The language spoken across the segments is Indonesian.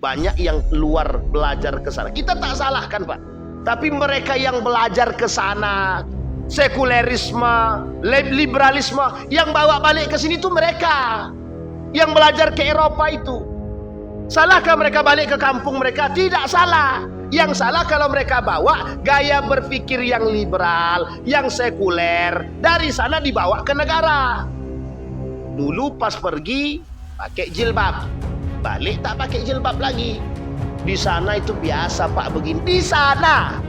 banyak yang keluar belajar ke sana. Kita tak salahkan, Pak. Tapi mereka yang belajar ke sana, sekulerisme, liberalisme, yang bawa balik ke sini itu mereka. Yang belajar ke Eropa itu. Salahkah mereka balik ke kampung mereka? Tidak salah. Yang salah kalau mereka bawa gaya berpikir yang liberal, yang sekuler, dari sana dibawa ke negara. Dulu pas pergi pakai jilbab, balik tak pakai jilbab lagi. Di sana itu biasa, Pak, begini. Di sana.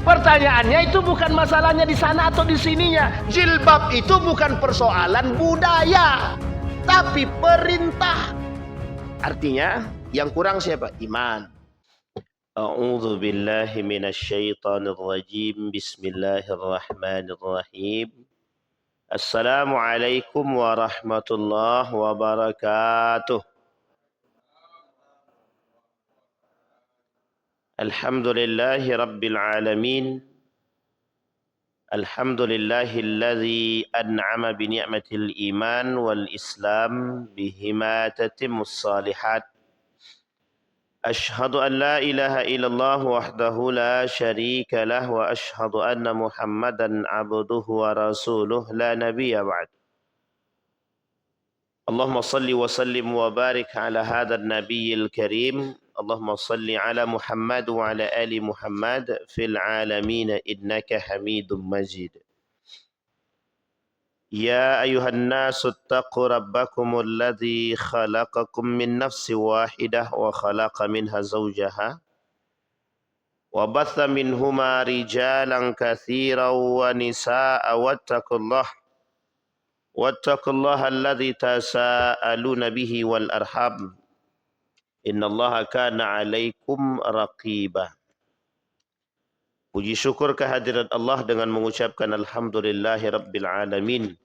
Pertanyaannya itu bukan masalahnya di sana atau di sininya. Jilbab itu bukan persoalan budaya, tapi perintah. Artinya yang kurang siapa? Iman. A'udzu billahi minasyaitonir rajim. Bismillahirrahmanirrahim. Assalamualaikum warahmatullahi wabarakatuh. Alhamdulillahi rabbil alamin. Alhamdulillahilladzi an'ama bi ni'matil iman wal islam bihima tatimmus salihat. Ashhadu an la ilaha illallah wahdahu la syarika lah wa ashhadu anna Muhammadan abduhu wa rasuluh la nabiyya ba'd. Allahumma salli wa sallim wa barik ala hadzal nabiyil karim. Allahumma salli ala Muhammad wa ala ali Muhammad fil alamin innaka Hamidum Majid. Ya ayuhan nasu attaqu rabbakumul ladzi khalaqakum min nafsin wahidah wa khalaqa minha zawjaha wa batha minhuma rijalan katsiran wa nisaa'a wattaqullaha alladzi tasaaluna bihi wal arham innallaha kana 'alaikum raqiba. Puji syukur kehadirat Allah dengan mengucapkan alhamdulillahi rabbil alamin.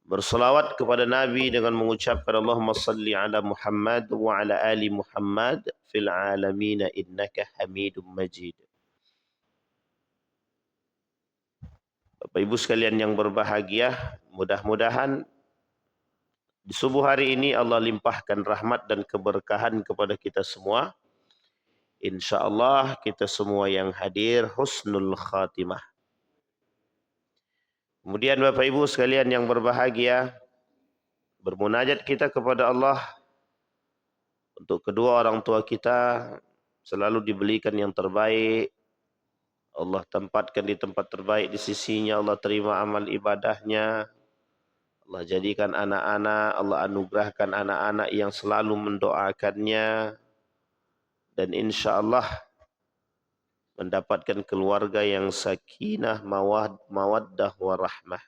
Berselawat kepada Nabi dengan mengucapkan Allahumma salli ala Muhammad wa ala ali Muhammad fil alamin innaka Hamidum Majid. Bapak Ibu sekalian yang berbahagia, mudah-mudahan di subuh hari ini Allah limpahkan rahmat dan keberkahan kepada kita semua. InsyaAllah kita semua yang hadir husnul khatimah. Kemudian Bapak Ibu sekalian yang berbahagia, bermunajat kita kepada Allah untuk kedua orang tua kita selalu diberikan yang terbaik. Allah tempatkan di tempat terbaik di sisinya. Allah terima amal ibadahnya. Allah jadikan anak-anak, Allah anugerahkan anak-anak yang selalu mendoakannya. Dan insya Allah mendapatkan keluarga yang sakinah, mawaddah, warahmah.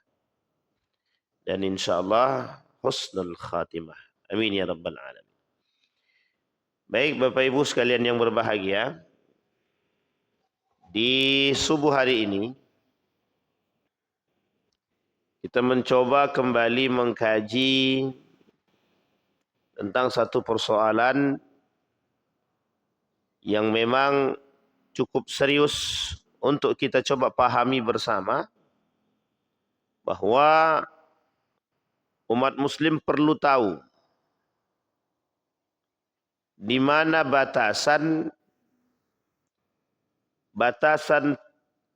Dan insya Allah husnul khatimah. Amin ya rabbal alamin. Baik Bapak Ibu sekalian yang berbahagia, di subuh hari ini kita mencoba kembali mengkaji tentang satu persoalan yang memang cukup serius untuk kita coba pahami bersama, bahwa umat muslim perlu tahu di mana batasan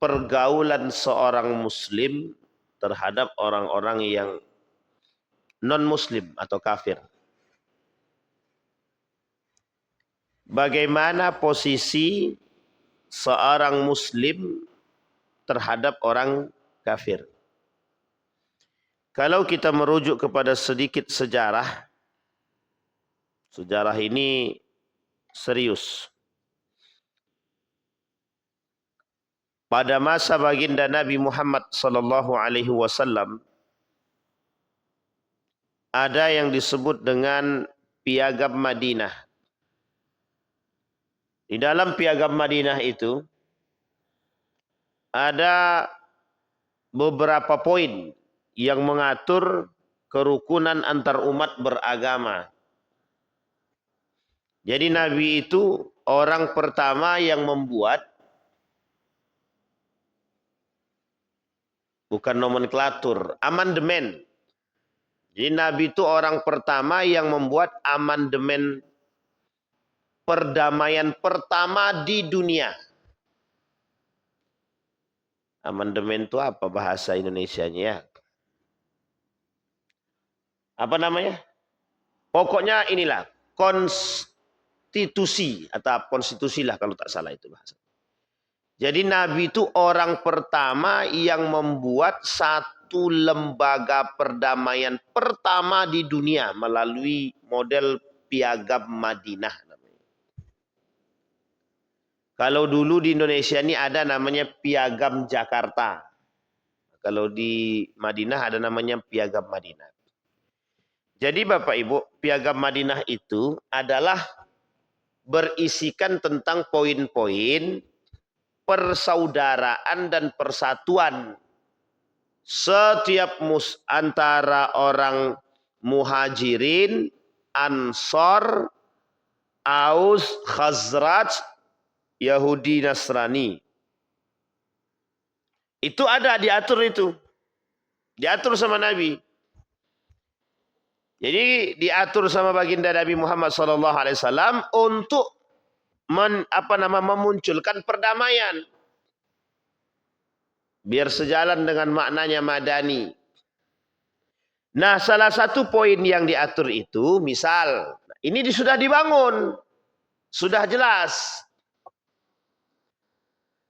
pergaulan seorang muslim terhadap orang-orang yang non-muslim atau kafir. Bagaimana posisi seorang muslim terhadap orang kafir. Kalau kita merujuk kepada sedikit sejarah, sejarah ini serius. Pada masa baginda Nabi Muhammad sallallahu alaihi wasallam ada yang disebut dengan Piagam Madinah. Di dalam Piagam Madinah itu ada beberapa poin yang mengatur kerukunan antar umat beragama. Jadi Nabi itu orang pertama yang membuat, bukan nomenklatur, amandemen Jadi Nabi itu orang pertama yang membuat amandemen perdamaian pertama di dunia. Amandemen itu apa bahasa Indonesianya ya? Apa namanya? Pokoknya inilah konstitusi atau konstitusi lah kalau tak salah itu bahasa. Jadi Nabi itu orang pertama yang membuat satu lembaga perdamaian pertama di dunia melalui model Piagam Madinah. Kalau dulu di Indonesia ini ada namanya Piagam Jakarta. Kalau di Madinah ada namanya Piagam Madinah. Jadi Bapak Ibu, Piagam Madinah itu adalah berisikan tentang poin-poin persaudaraan dan persatuan setiap antara orang Muhajirin, Ansor, Aus, Khazraj, Yahudi, Nasrani. Itu ada diatur itu. Diatur sama Nabi. Jadi diatur sama baginda Nabi Muhammad SAW untuk memunculkan perdamaian. Biar sejalan dengan maknanya madani. Nah, salah satu poin yang diatur itu, misal, ini sudah dibangun. Sudah jelas.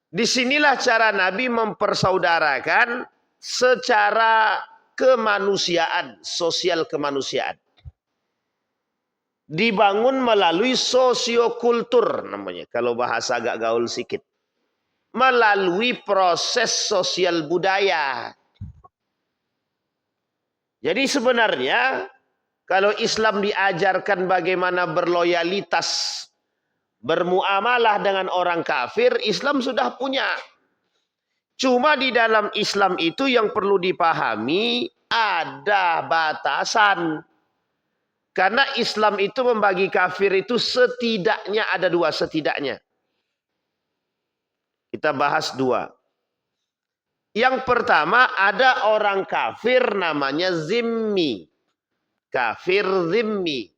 Disinilah cara Nabi mempersaudarakan secara kemanusiaan, sosial kemanusiaan. Dibangun melalui sosiokultur namanya, kalau bahasa agak gaul sedikit. Melalui proses sosial budaya. Jadi sebenarnya kalau Islam diajarkan bagaimana berloyalitas, bermuamalah dengan orang kafir, Islam sudah punya. Cuma di dalam Islam itu yang perlu dipahami ada batasan. Karena Islam itu membagi kafir itu setidaknya ada dua setidaknya. Kita bahas dua. Yang pertama ada orang kafir namanya zimmi. Kafir zimmi.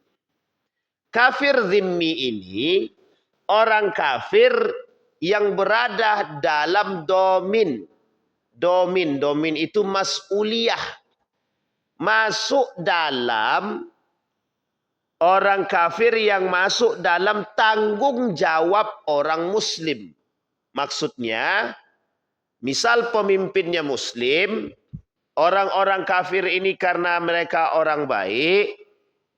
Kafir zimmi ini orang kafir yang berada dalam domin. Domin itu mas'uliyah. Masuk dalam orang kafir yang masuk dalam tanggung jawab orang muslim. Maksudnya, misal pemimpinnya muslim, orang-orang kafir ini karena mereka orang baik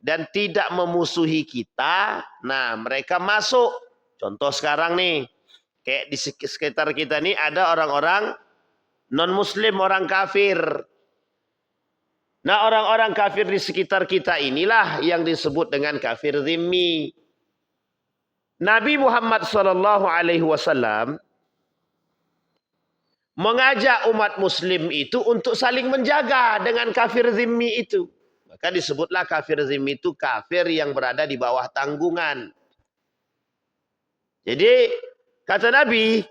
dan tidak memusuhi kita, nah mereka masuk. Contoh sekarang nih, kayak di sekitar kita nih ada orang-orang non-muslim, orang kafir. Nah orang-orang kafir di sekitar kita inilah yang disebut dengan kafir zimmi. Nabi Muhammad SAW mengajak umat muslim itu untuk saling menjaga dengan kafir zimmi itu. Maka disebutlah kafir zimmi itu kafir yang berada di bawah tanggungan. Jadi kata Nabi,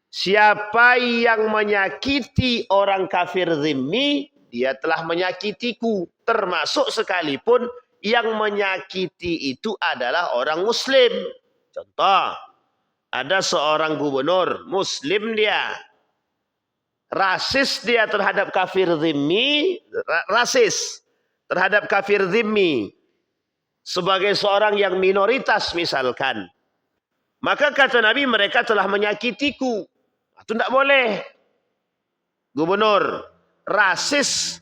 siapa yang menyakiti orang kafir zimmi, dia telah menyakitiku. Termasuk sekalipun yang menyakiti itu adalah orang muslim. Contoh, ada seorang gubernur muslim dia. Rasis dia terhadap kafir zimmi, rasis terhadap kafir zimmi sebagai seorang yang minoritas misalkan. Maka kata Nabi, mereka telah menyakitiku. Itu tidak boleh. Gubernur rasis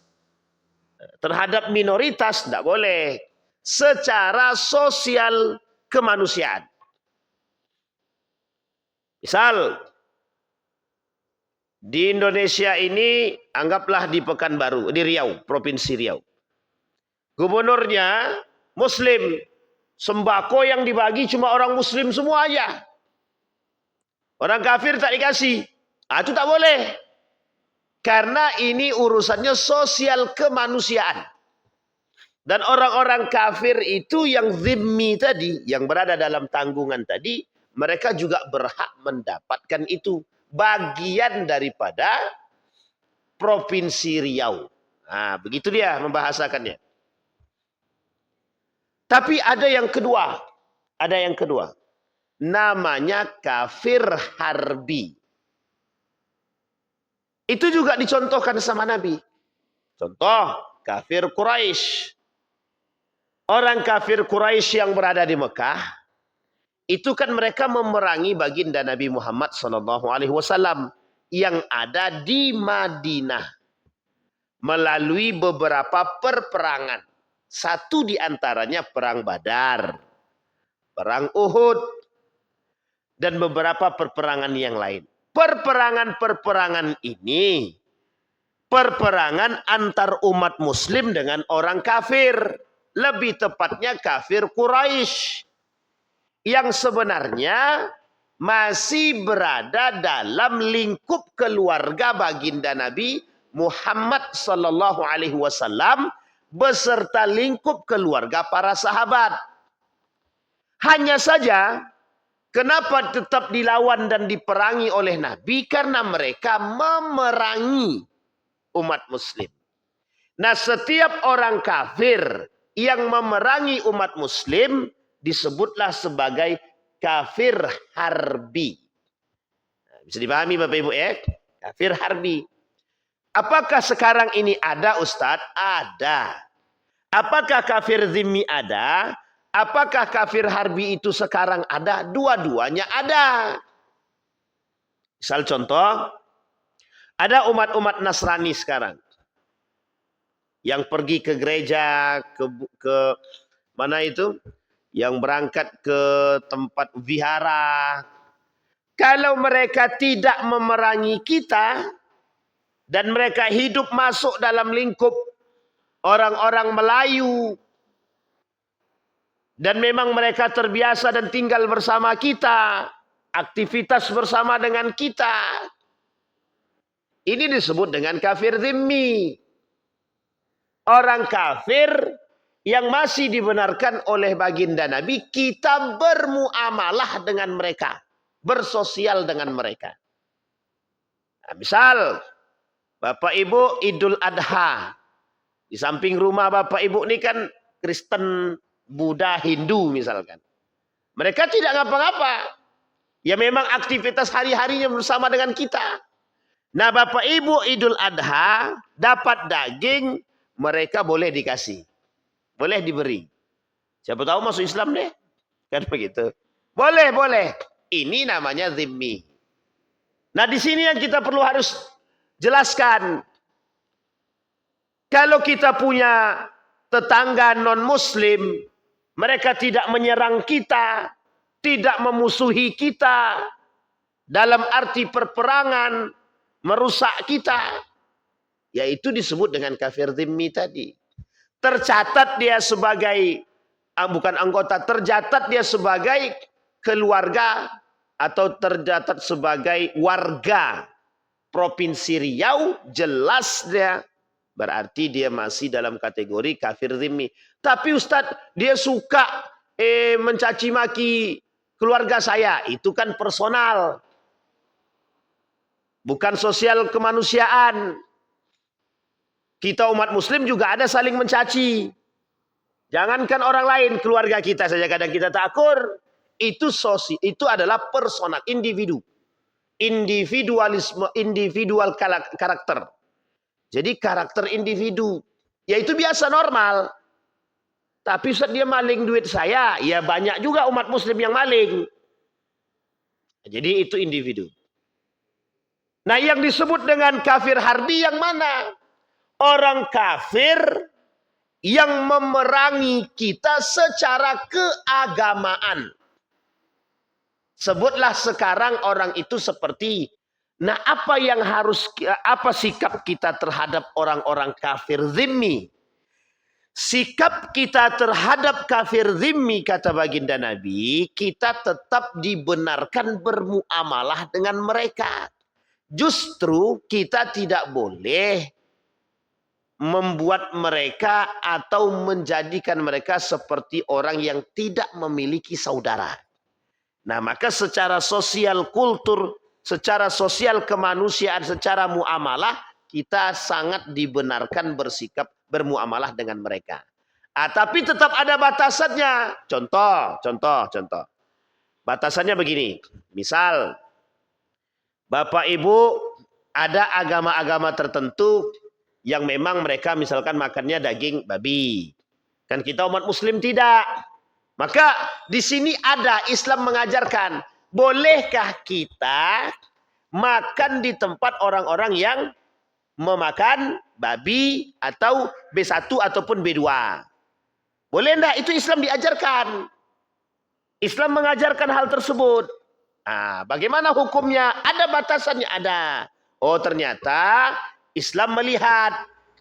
terhadap minoritas tidak boleh. Secara sosial kemanusiaan. Misal, di Indonesia ini, anggaplah di Pekanbaru, di Riau, Provinsi Riau. Gubernurnya muslim. Sembako yang dibagi cuma orang muslim semua aja. Orang kafir tak dikasih. Itu tak boleh. Karena ini urusannya sosial kemanusiaan. Dan orang-orang kafir itu yang zimmi tadi, yang berada dalam tanggungan tadi, mereka juga berhak mendapatkan itu. Bagian daripada Provinsi Riau. Nah, begitu dia membahasakannya. Tapi ada yang kedua. Ada yang kedua. Namanya kafir harbi. Itu juga dicontohkan sama Nabi. Contoh, kafir Quraisy. Orang kafir Quraisy yang berada di Mekah, itu kan mereka memerangi baginda Nabi Muhammad SAW yang ada di Madinah melalui beberapa perperangan. Satu di antaranya perang Badar, perang Uhud, dan beberapa perperangan yang lain. Perperangan-perperangan ini perperangan antar umat muslim dengan orang kafir. Lebih tepatnya kafir Quraisy. Yang sebenarnya masih berada dalam lingkup keluarga baginda Nabi Muhammad sallallahu alaihi wasallam beserta lingkup keluarga para sahabat. Hanya saja kenapa tetap dilawan dan diperangi oleh Nabi? Karena mereka memerangi umat muslim. Nah, setiap orang kafir yang memerangi umat muslim disebutlah sebagai kafir harbi. Bisa dipahami Bapak Ibu ya? Kafir harbi. Apakah sekarang ini ada Ustadz? Ada. Apakah kafir zimmi ada? Apakah kafir harbi itu sekarang ada? Dua-duanya ada. Misal contoh, ada umat-umat Nasrani sekarang yang pergi ke gereja, ke mana itu? Yang berangkat ke tempat vihara. Kalau mereka tidak memerangi kita dan mereka hidup masuk dalam lingkup orang-orang Melayu dan memang mereka terbiasa dan tinggal bersama kita, aktivitas bersama dengan kita, ini disebut dengan kafir zimmi. Orang kafir yang masih dibenarkan oleh baginda Nabi, kita bermuamalah dengan mereka, bersosial dengan mereka. Nah, misal, Bapak Ibu Idul Adha, di samping rumah Bapak Ibu ini kan Kristen, Buddha, Hindu misalkan. Mereka tidak ngapa-ngapa. Ya memang aktivitas hari-harinya bersama dengan kita. Nah Bapak Ibu Idul Adha dapat daging, mereka boleh dikasih. Boleh diberi. Siapa tahu masuk Islam deh. Kan begitu. Boleh, boleh. Ini namanya zimmi. Nah di sini yang kita perlu harus jelaskan. Kalau kita punya tetangga non-muslim, mereka tidak menyerang kita, tidak memusuhi kita, dalam arti perperangan, merusak kita, yaitu disebut dengan kafir zimmi tadi. Tercatat dia sebagai, bukan anggota, tercatat dia sebagai keluarga atau tercatat sebagai warga Provinsi Riau, jelas dia. Berarti dia masih dalam kategori kafir zimmi. Tapi Ustadz, dia suka mencaci maki keluarga saya. Itu kan personal. Bukan sosial kemanusiaan. Kita umat muslim juga ada saling mencaci. Jangankan orang lain, keluarga kita saja kadang kita takur. Itu adalah personal, individu. Individualisme, individual karakter. Jadi karakter individu. Ya itu biasa normal. Tapi saat dia maling duit saya, ya banyak juga umat muslim yang maling. Jadi itu individu. Nah yang disebut dengan kafir harbi yang mana? Orang kafir yang memerangi kita secara keagamaan. Sebutlah sekarang orang itu seperti, nah apa sikap kita terhadap orang-orang kafir zimmi? Sikap kita terhadap kafir zimmi, kata baginda Nabi, kita tetap dibenarkan bermuamalah dengan mereka. Justru kita tidak boleh membuat mereka atau menjadikan mereka seperti orang yang tidak memiliki saudara. Nah, maka secara sosial kultur, secara sosial kemanusiaan, secara muamalah, kita sangat dibenarkan bersikap bermuamalah dengan mereka. Tapi tetap ada batasannya. Contoh. Batasannya begini. Misal, Bapak Ibu ada agama-agama tertentu yang memang mereka misalkan makannya daging babi. Kan kita umat muslim tidak. Maka di sini ada Islam mengajarkan, bolehkah kita makan di tempat orang-orang yang memakan babi atau B1 ataupun B2? Boleh enggak? Itu Islam diajarkan. Islam mengajarkan hal tersebut. Bagaimana hukumnya? Ada batasannya, ada. Oh, ternyata Islam melihat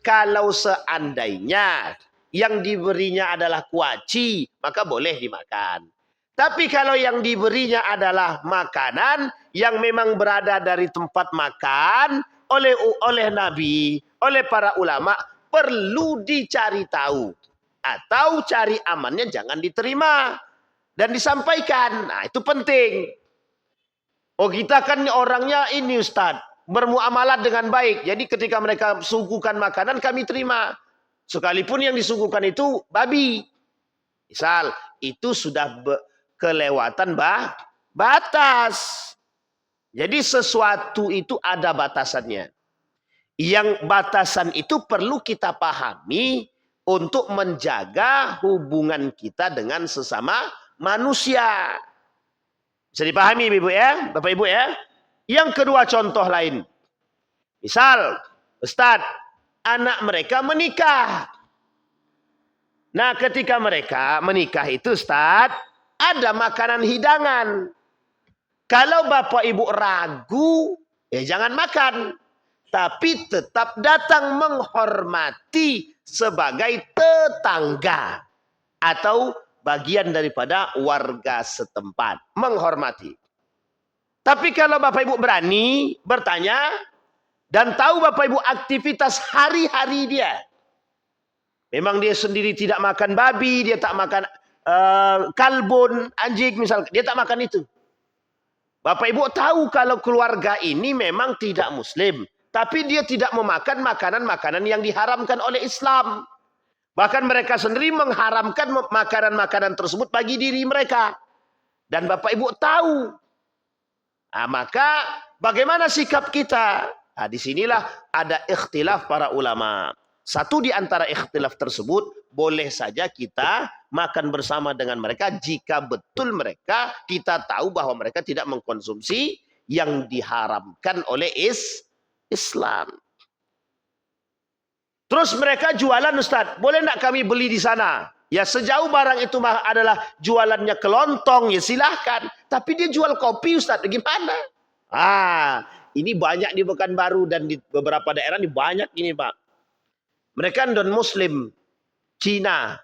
kalau seandainya yang diberinya adalah kuaci, maka boleh dimakan. Tapi kalau yang diberinya adalah makanan yang memang berada dari tempat makan oleh Nabi, oleh para ulama, perlu dicari tahu. Atau cari amannya jangan diterima. Dan disampaikan. Nah, itu penting. Oh, kita kan orangnya ini Ustaz, bermuamalah dengan baik. Jadi ketika mereka suguhkan makanan, kami terima. Sekalipun yang disuguhkan itu babi. Misal, itu sudah kelewatan batas. Jadi sesuatu itu ada batasannya. Yang batasan itu perlu kita pahami untuk menjaga hubungan kita dengan sesama manusia. Bisa dipahami Ibu ya, Bapak Ibu ya. Yang kedua contoh lain. Misal, Ustaz, anak mereka menikah. Nah, ketika mereka menikah itu Ustaz, ada makanan hidangan. Kalau Bapak Ibu ragu, ya jangan makan. Tapi tetap datang menghormati sebagai tetangga. Atau bagian daripada warga setempat. Menghormati. Tapi kalau Bapak Ibu berani bertanya, dan tahu Bapak Ibu aktivitas hari-hari dia. Memang dia sendiri tidak makan babi, dia tak makan kalbun, anjing misalnya. Dia tak makan itu. Bapak Ibu tahu kalau keluarga ini memang tidak muslim. Tapi dia tidak memakan makanan-makanan yang diharamkan oleh Islam. Bahkan mereka sendiri mengharamkan makanan-makanan tersebut bagi diri mereka. Dan Bapak Ibu tahu. Maka bagaimana sikap kita? Disinilah ada ikhtilaf para ulama. Satu di antara ikhtilaf tersebut, boleh saja kita makan bersama dengan mereka jika betul mereka kita tahu bahwa mereka tidak mengkonsumsi yang diharamkan oleh Islam. Terus mereka jualan Ustaz, boleh enggak kami beli di sana? Ya sejauh barang itu adalah jualannya kelontong, ya silahkan. Tapi dia jual kopi Ustaz, gimana? Ini banyak di Pekanbaru dan di beberapa daerah ini banyak ini Pak. Mereka non muslim, Cina,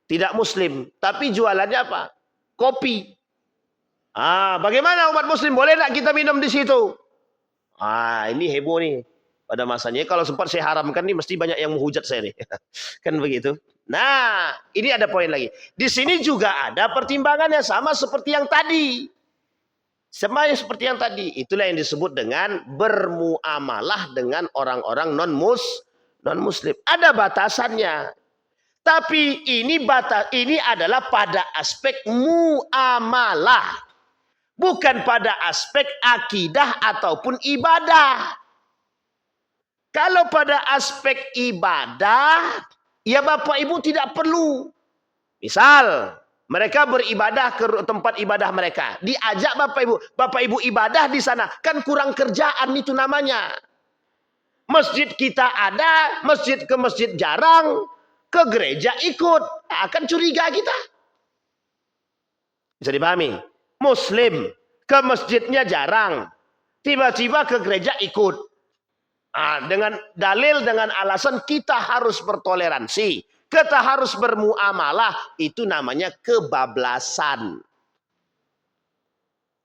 tidak muslim. Tapi jualannya apa? Kopi. Bagaimana umat muslim? Boleh enggak kita minum di situ? Ini heboh nih. Pada masanya kalau sempat saya haramkan nih mesti banyak yang menghujat saya nih. Kan begitu. Nah, ini ada poin lagi. Di sini juga ada pertimbangannya sama seperti yang tadi. Sama seperti yang tadi. Itulah yang disebut dengan bermuamalah dengan orang-orang non-muslim. Ada batasannya. Tapi ini adalah pada aspek muamalah. Bukan pada aspek akidah ataupun ibadah. Kalau pada aspek ibadah, ya Bapak Ibu tidak perlu. Misal, mereka beribadah ke tempat ibadah mereka. Diajak Bapak Ibu ibadah di sana. Kan kurang kerjaan itu namanya. Masjid kita ada, masjid ke masjid jarang, ke gereja ikut. Akan curiga kita. Bisa dipahami? Muslim, ke masjidnya jarang. Tiba-tiba ke gereja ikut. Dengan dalil, dengan alasan kita harus bertoleransi. Kita harus bermuamalah. Itu namanya kebablasan.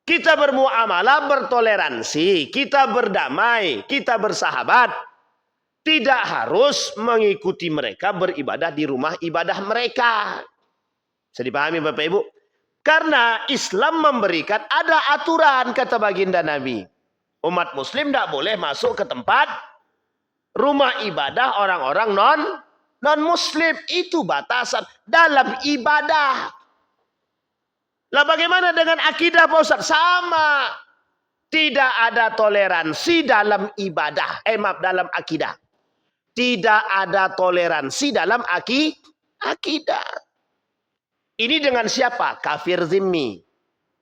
Kita bermuamalah, bertoleransi. Kita berdamai. Kita bersahabat. Tidak harus mengikuti mereka beribadah di rumah ibadah mereka. Bisa dipahami Bapak Ibu? Karena Islam memberikan ada aturan kata baginda Nabi. Umat muslim tidak boleh masuk ke tempat Rumah ibadah orang-orang non muslim, itu batasan dalam ibadah. Lah bagaimana dengan akidah Pak Ustaz? Sama. Tidak ada toleransi dalam ibadah. Maaf, dalam akidah. Tidak ada toleransi dalam akidah. Ini dengan siapa? Kafir zimmi.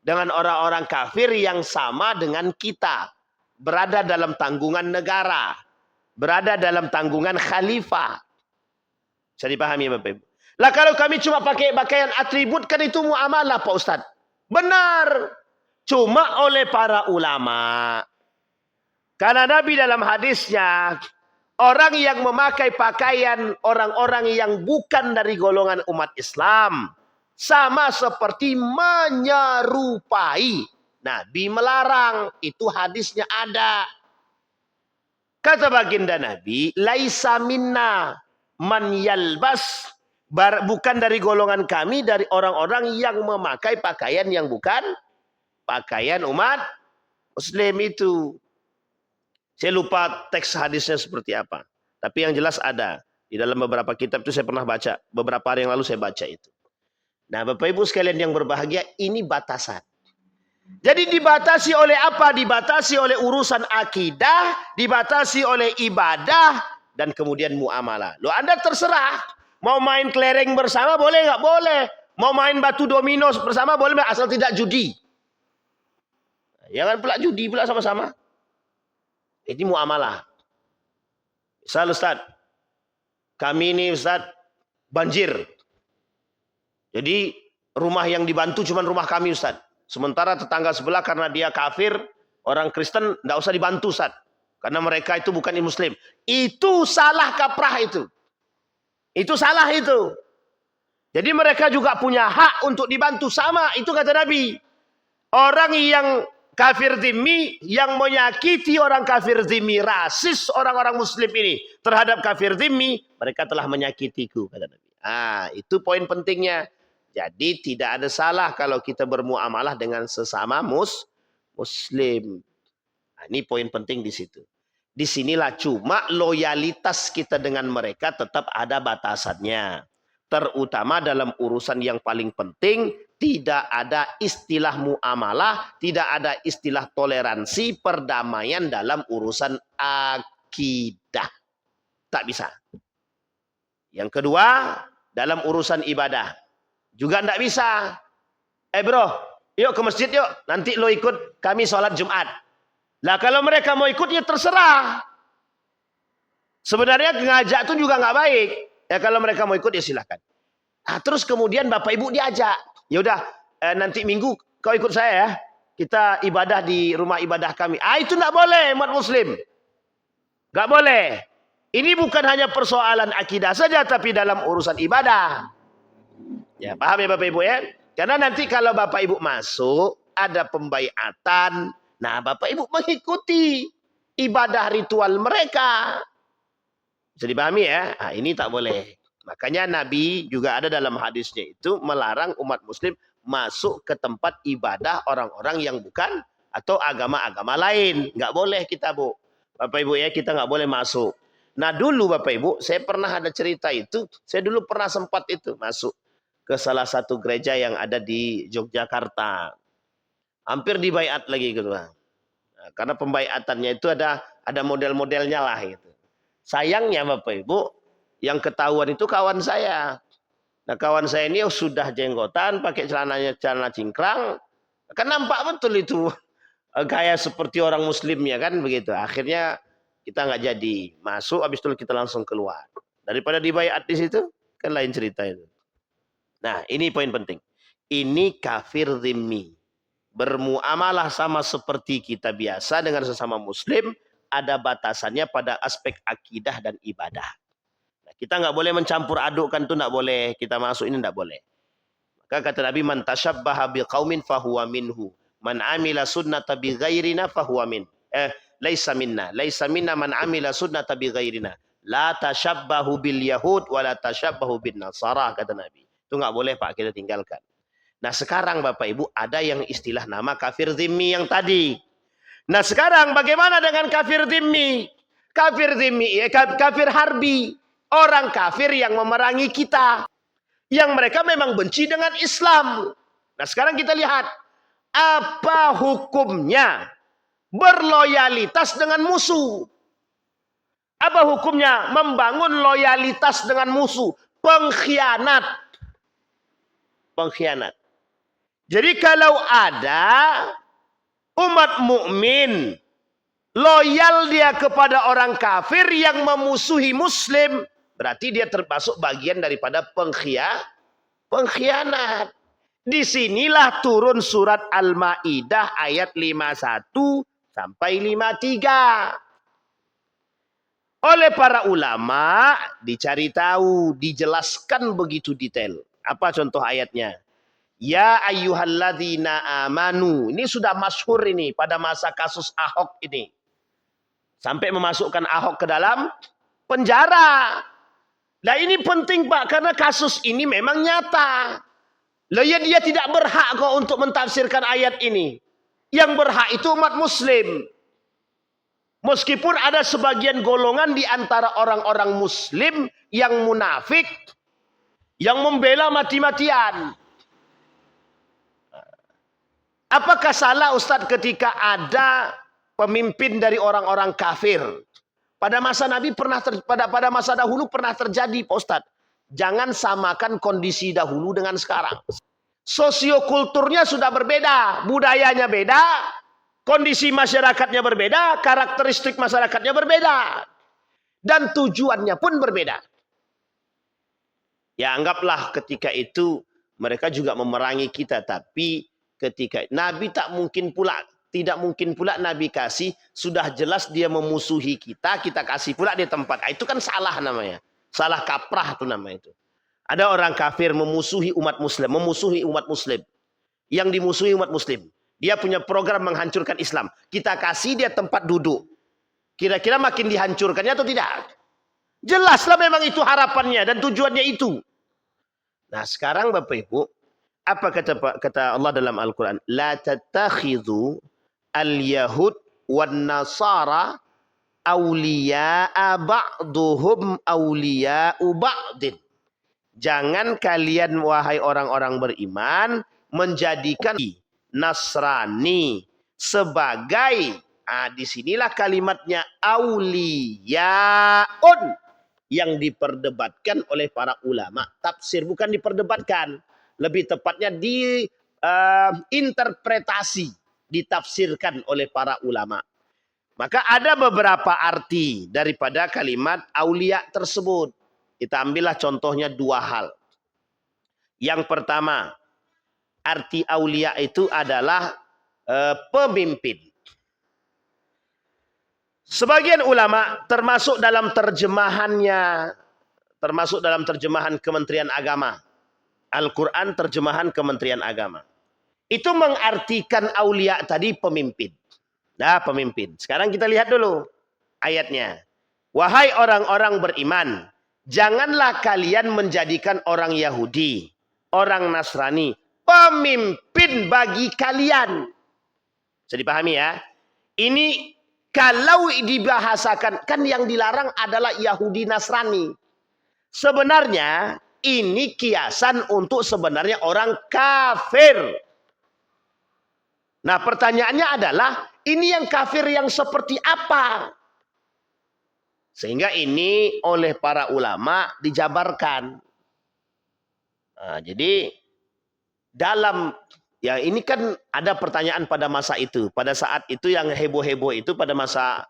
Dengan orang-orang kafir yang sama dengan kita. Berada dalam tanggungan negara. Berada dalam tanggungan khalifah. Bisa dipahami Bapak Ibu? Lah kalau kami cuma pakai pakaian atribut, kan itu muamalah Pak Ustaz. Benar. Cuma oleh para ulama. Karena Nabi dalam hadisnya, orang yang memakai pakaian orang-orang yang bukan dari golongan umat Islam, sama seperti menyerupai. Nabi melarang. Itu hadisnya ada. Kata baginda Nabi, laisa minna man yalbas, bukan dari golongan kami, dari orang-orang yang memakai pakaian yang bukan pakaian umat Muslim itu. Saya lupa teks hadisnya seperti apa. Tapi yang jelas ada. Di dalam beberapa kitab itu saya pernah baca. Beberapa hari yang lalu saya baca itu. Nah Bapak Ibu sekalian yang berbahagia, ini batasan. Jadi dibatasi oleh apa? Dibatasi oleh urusan akidah, dibatasi oleh ibadah, dan kemudian muamalah. Loh Anda terserah. Mau main kelereng bersama boleh nggak? Boleh. Mau main batu domino bersama boleh nggak? Asal tidak judi. Jangan pula judi pula sama-sama. Ini muamalah. Misal Ustaz, kami ini Ustaz banjir. Jadi rumah yang dibantu cuma rumah kami Ustaz. Sementara tetangga sebelah karena dia kafir, orang Kristen, tidak usah dibantu Ustaz. Karena mereka itu bukan muslim. Itu salah kaprah itu. Itu salah itu. Jadi mereka juga punya hak untuk dibantu. Sama, itu kata Nabi. Orang yang kafir zimmi, yang menyakiti orang kafir zimmi, rasis orang-orang muslim ini terhadap kafir zimmi, mereka telah menyakitiku, kata Nabi. Itu poin pentingnya. Jadi tidak ada salah kalau kita bermuamalah dengan sesama muslim. Ini poin penting di situ. Disinilah cuma loyalitas kita dengan mereka tetap ada batasannya. Terutama dalam urusan yang paling penting, tidak ada istilah muamalah, tidak ada istilah toleransi, perdamaian dalam urusan akidah. Tak bisa. Yang kedua, dalam urusan ibadah. Juga tidak bisa. Bro, yuk ke masjid yuk. Nanti lo ikut kami sholat Jumat. Lah kalau mereka mau ikut ya terserah. Sebenarnya ngajak itu juga nggak baik. Ya kalau mereka mau ikut ya silahkan. Terus kemudian Bapak Ibu diajak. Ya udah nanti Minggu kau ikut saya ya. Kita ibadah di rumah ibadah kami. Itu nggak boleh umat Muslim. Nggak boleh. Ini bukan hanya persoalan akidah saja, tapi dalam urusan ibadah. Ya paham ya Bapak Ibu ya? Karena nanti kalau Bapak Ibu masuk ada pembaiatan. Nah Bapak Ibu mengikuti ibadah ritual mereka. Bisa dipahami ya? Ini tak boleh. Makanya Nabi juga ada dalam hadisnya itu melarang umat muslim masuk ke tempat ibadah orang-orang yang bukan atau agama-agama lain. Nggak boleh kita Bu. Bapak Ibu ya, kita nggak boleh masuk. Nah dulu Bapak Ibu, saya pernah ada cerita itu. Saya dulu pernah sempat itu masuk ke salah satu gereja yang ada di Yogyakarta. Hampir dibaiat lagi gitu. Nah, karena pembaiatannya itu ada model-modelnya lah gitu. Sayangnya Bapak Ibu, yang ketahuan itu kawan saya. Nah kawan saya ini sudah jenggotan, pakai celana cingkrang. Kan nampak betul itu kayak seperti orang muslimnya kan begitu. Akhirnya kita nggak jadi masuk, habis itu kita langsung keluar. Daripada dibaiat di situ, kan lain cerita itu. Nah ini poin penting. Ini kafir zimmi. Bermuamalah sama seperti kita biasa dengan sesama muslim, ada batasannya pada aspek akidah dan ibadah. Nah, kita nggak boleh mencampur adukkan, itu nggak boleh. Kita masuk ini nggak boleh. Maka kata Nabi, man tashabbaha biqaumin fahuwa minhu. Man amila sunnata bi ghairina fahuwa min. Laisa minna. Laisa minna man amila sunnata bi ghairina. La tashabbahu bil yahud wa la tashabbahu bin nasara, kata Nabi. Itu nggak boleh Pak, kita tinggalkan. Nah sekarang Bapak Ibu ada yang istilah nama kafir zimmi yang tadi. Nah sekarang bagaimana dengan kafir zimmi? Kafir zimmi, kafir harbi. Orang kafir yang memerangi kita. Yang mereka memang benci dengan Islam. Nah sekarang kita lihat. Apa hukumnya berloyalitas dengan musuh? Apa hukumnya membangun loyalitas dengan musuh? Pengkhianat. Pengkhianat. Jadi kalau ada umat mukmin loyal dia kepada orang kafir yang memusuhi muslim, berarti dia termasuk bagian daripada pengkhianat. Disinilah turun surat Al-Maidah ayat 51 sampai 53. Oleh para ulama dicari tahu, dijelaskan begitu detail. Apa contoh ayatnya? Ya ayyuhalladzina amanu. Ini sudah masyhur ini pada masa kasus Ahok ini. Sampai memasukkan Ahok ke dalam penjara. Nah ini penting Pak, karena kasus ini memang nyata. Lah ya dia tidak berhak kok untuk mentafsirkan ayat ini. Yang berhak itu umat muslim. Meskipun ada sebagian golongan di antara orang-orang muslim yang munafik, yang membela mati-matian. Apakah salah Ustadz ketika ada pemimpin dari orang-orang kafir? Pada masa Nabi pada masa dahulu pernah terjadi, Pak Ustadz. Jangan samakan kondisi dahulu dengan sekarang. Sosiokulturnya sudah berbeda, budayanya beda, kondisi masyarakatnya berbeda, karakteristik masyarakatnya berbeda. Dan tujuannya pun berbeda. Ya anggaplah ketika itu mereka juga memerangi kita, tapi ketika Nabi tidak mungkin pula Nabi kasih, sudah jelas dia memusuhi kita, kita kasih pula di tempat. Itu kan salah namanya. Salah kaprah itu nama itu. Ada orang kafir memusuhi umat muslim. Yang dimusuhi umat muslim. Dia punya program menghancurkan Islam. Kita kasih dia tempat duduk. Kira-kira makin dihancurkannya atau tidak? Jelaslah memang itu harapannya dan tujuannya itu. Nah sekarang Bapak Ibu, apa kata Allah dalam Al-Quran? La tattakhidhu al-yahud wan nasara awliya'a ba'duhum awliya'u ba'din. Jangan kalian wahai orang-orang beriman menjadikan Nasrani sebagai, disinilah kalimatnya awliya'un yang diperdebatkan oleh para ulama. Tafsir bukan diperdebatkan, lebih tepatnya diinterpretasi, ditafsirkan oleh para ulama. Maka ada beberapa arti daripada kalimat aulia tersebut. Kita ambillah contohnya dua hal. Yang pertama, arti aulia itu adalah pemimpin. Sebagian ulama termasuk dalam terjemahan Kementerian Agama. Al-Quran terjemahan Kementerian Agama. Itu mengartikan aulia tadi pemimpin. Nah, pemimpin. Sekarang kita lihat dulu ayatnya. Wahai orang-orang beriman, janganlah kalian menjadikan orang Yahudi, orang Nasrani, pemimpin bagi kalian. Bisa dipahami ya? Ini kalau dibahasakan, kan yang dilarang adalah Yahudi Nasrani. Sebenarnya ini kiasan untuk sebenarnya orang kafir. Nah pertanyaannya adalah, ini yang kafir yang seperti apa? Sehingga ini oleh para ulama dijabarkan. Nah, jadi dalam, ya ini kan ada pertanyaan pada masa itu. Pada saat itu yang heboh-heboh itu pada masa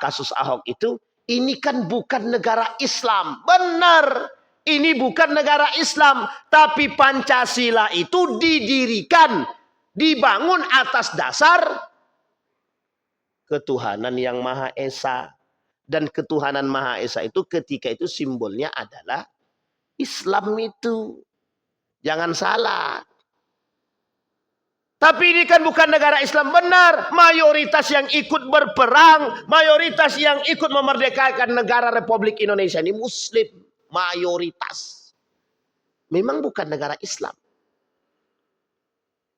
kasus Ahok itu, ini kan bukan negara Islam. Benar, ini bukan negara Islam. Tapi Pancasila itu didirikan, dibangun atas dasar ketuhanan yang Maha Esa. Dan ketuhanan Maha Esa itu ketika itu simbolnya adalah Islam itu. Jangan salah. Tapi ini kan bukan negara Islam. Benar, mayoritas yang ikut berperang, mayoritas yang ikut memerdekakan negara Republik Indonesia ini Muslim. Mayoritas. Memang bukan negara Islam.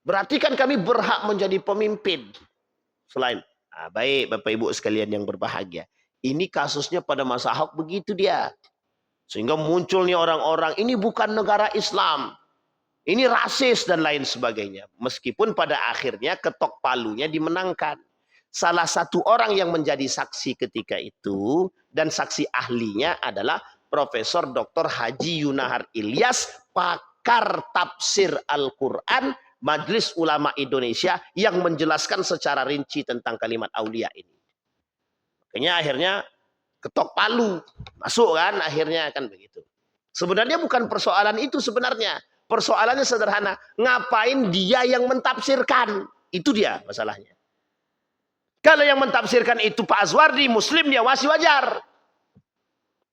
Berarti kan kami berhak menjadi pemimpin. Selain, baik Bapak Ibu sekalian yang berbahagia. Ini kasusnya pada masa Ahok begitu dia. Sehingga munculnya orang-orang, ini bukan negara Islam. Ini rasis dan lain sebagainya. Meskipun pada akhirnya ketok palunya dimenangkan. Salah satu orang yang menjadi saksi ketika itu, dan saksi ahlinya adalah Profesor Dr. Haji Yunahar Ilyas, pakar tafsir Al-Quran, Majelis Ulama Indonesia, yang menjelaskan secara rinci tentang kalimat aulia ini. Makanya akhirnya ketok palu, masuk kan, akhirnya kan begitu. Sebenarnya bukan persoalan itu sebenarnya. Persoalannya sederhana, ngapain dia yang mentafsirkan? Itu dia masalahnya. Kalau yang mentafsirkan itu Pak Azwardi, Muslim, dia masih wajar.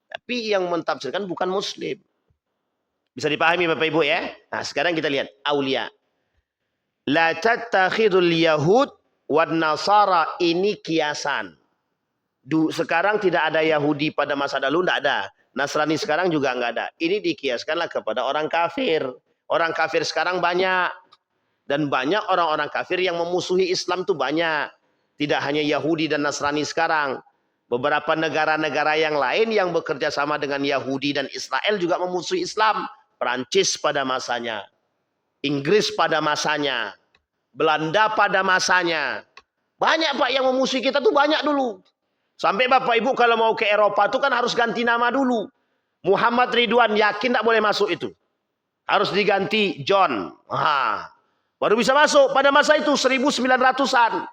Tapi yang mentafsirkan bukan Muslim. Bisa dipahami Bapak Ibu ya? Nah sekarang kita lihat aulia. La tattakhidul yahud wan nasara, ini kiasan. Sekarang tidak ada Yahudi pada masa dahulu, tidak ada. Nasrani sekarang juga nggak ada. Ini dikiaskanlah kepada orang kafir. Orang kafir sekarang banyak. Dan banyak orang-orang kafir yang memusuhi Islam itu banyak. Tidak hanya Yahudi dan Nasrani sekarang. Beberapa negara-negara yang lain yang bekerja sama dengan Yahudi dan Israel juga memusuhi Islam. Perancis pada masanya. Inggris pada masanya. Belanda pada masanya. Banyak Pak yang memusuhi kita tuh banyak dulu. Sampai Bapak Ibu kalau mau ke Eropa itu kan harus ganti nama dulu. Muhammad Ridwan yakin tidak boleh masuk itu. Harus diganti John. Baru bisa masuk. Pada masa itu 1900-an.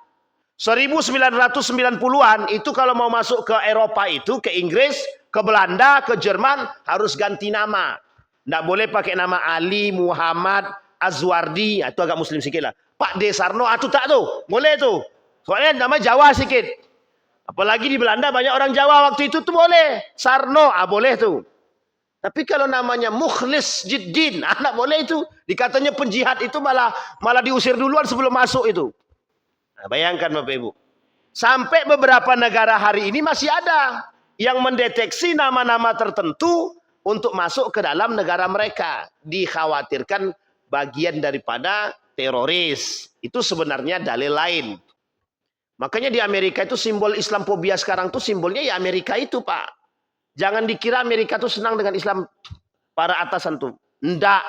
1990-an itu kalau mau masuk ke Eropa itu, ke Inggris, ke Belanda, ke Jerman, harus ganti nama. Tidak boleh pakai nama Ali, Muhammad, Azwardi. Itu agak Muslim sikit lah. Pak D. Sarno, itu tak tuh. Boleh tuh. Soalnya nama Jawa sikit. Apalagi di Belanda banyak orang Jawa waktu itu tuh boleh. Sarno, boleh tuh. Tapi kalau namanya Mukhlis Jiddin, anak boleh itu. Dikatanya penjihad itu malah diusir duluan sebelum masuk itu. Nah, bayangkan Bapak Ibu. Sampai beberapa negara hari ini masih ada yang mendeteksi nama-nama tertentu untuk masuk ke dalam negara mereka. Dikhawatirkan bagian daripada teroris. Itu sebenarnya dalil lain. Makanya di Amerika itu simbol Islamophobia sekarang tuh simbolnya ya Amerika itu Pak. Jangan dikira Amerika tuh senang dengan Islam para atasan tuh. Enggak.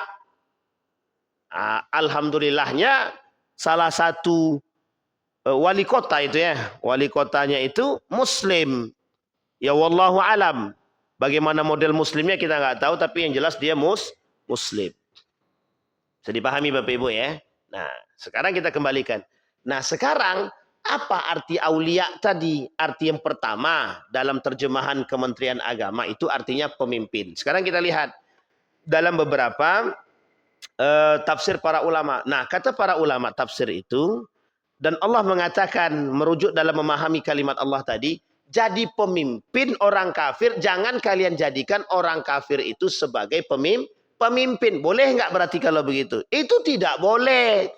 Alhamdulillahnya salah satu wali kota itu ya. Wali kotanya itu Muslim. Ya wallahu alam. Bagaimana model Muslimnya kita nggak tahu. Tapi yang jelas dia Muslim. Bisa dipahami Bapak Ibu ya. Nah sekarang kita kembalikan. Nah sekarang apa arti aulia tadi? Arti yang pertama dalam terjemahan Kementerian Agama itu artinya pemimpin. Sekarang kita lihat dalam beberapa tafsir para ulama. Nah, kata para ulama tafsir itu, dan Allah mengatakan merujuk dalam memahami kalimat Allah tadi, jadi pemimpin orang kafir, jangan kalian jadikan orang kafir itu sebagai pemimpin. Boleh nggak berarti kalau begitu? Itu tidak boleh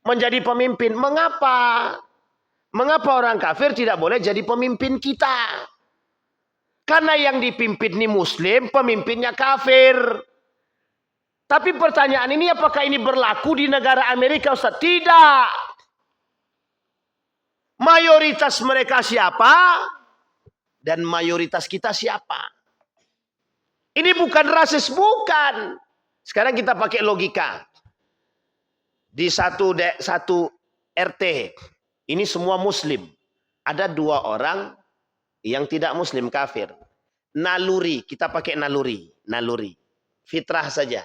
menjadi pemimpin. Mengapa? Mengapa orang kafir tidak boleh jadi pemimpin kita? Karena yang dipimpin ini Muslim, pemimpinnya kafir. Tapi pertanyaan ini apakah ini berlaku di negara Amerika Ustaz? Tidak. Mayoritas mereka siapa? Dan mayoritas kita siapa? Ini bukan rasis, bukan. Sekarang kita pakai logika. Di satu RT, ini semua Muslim. Ada 2 orang yang tidak Muslim, kafir. Naluri, kita pakai naluri. Fitrah saja.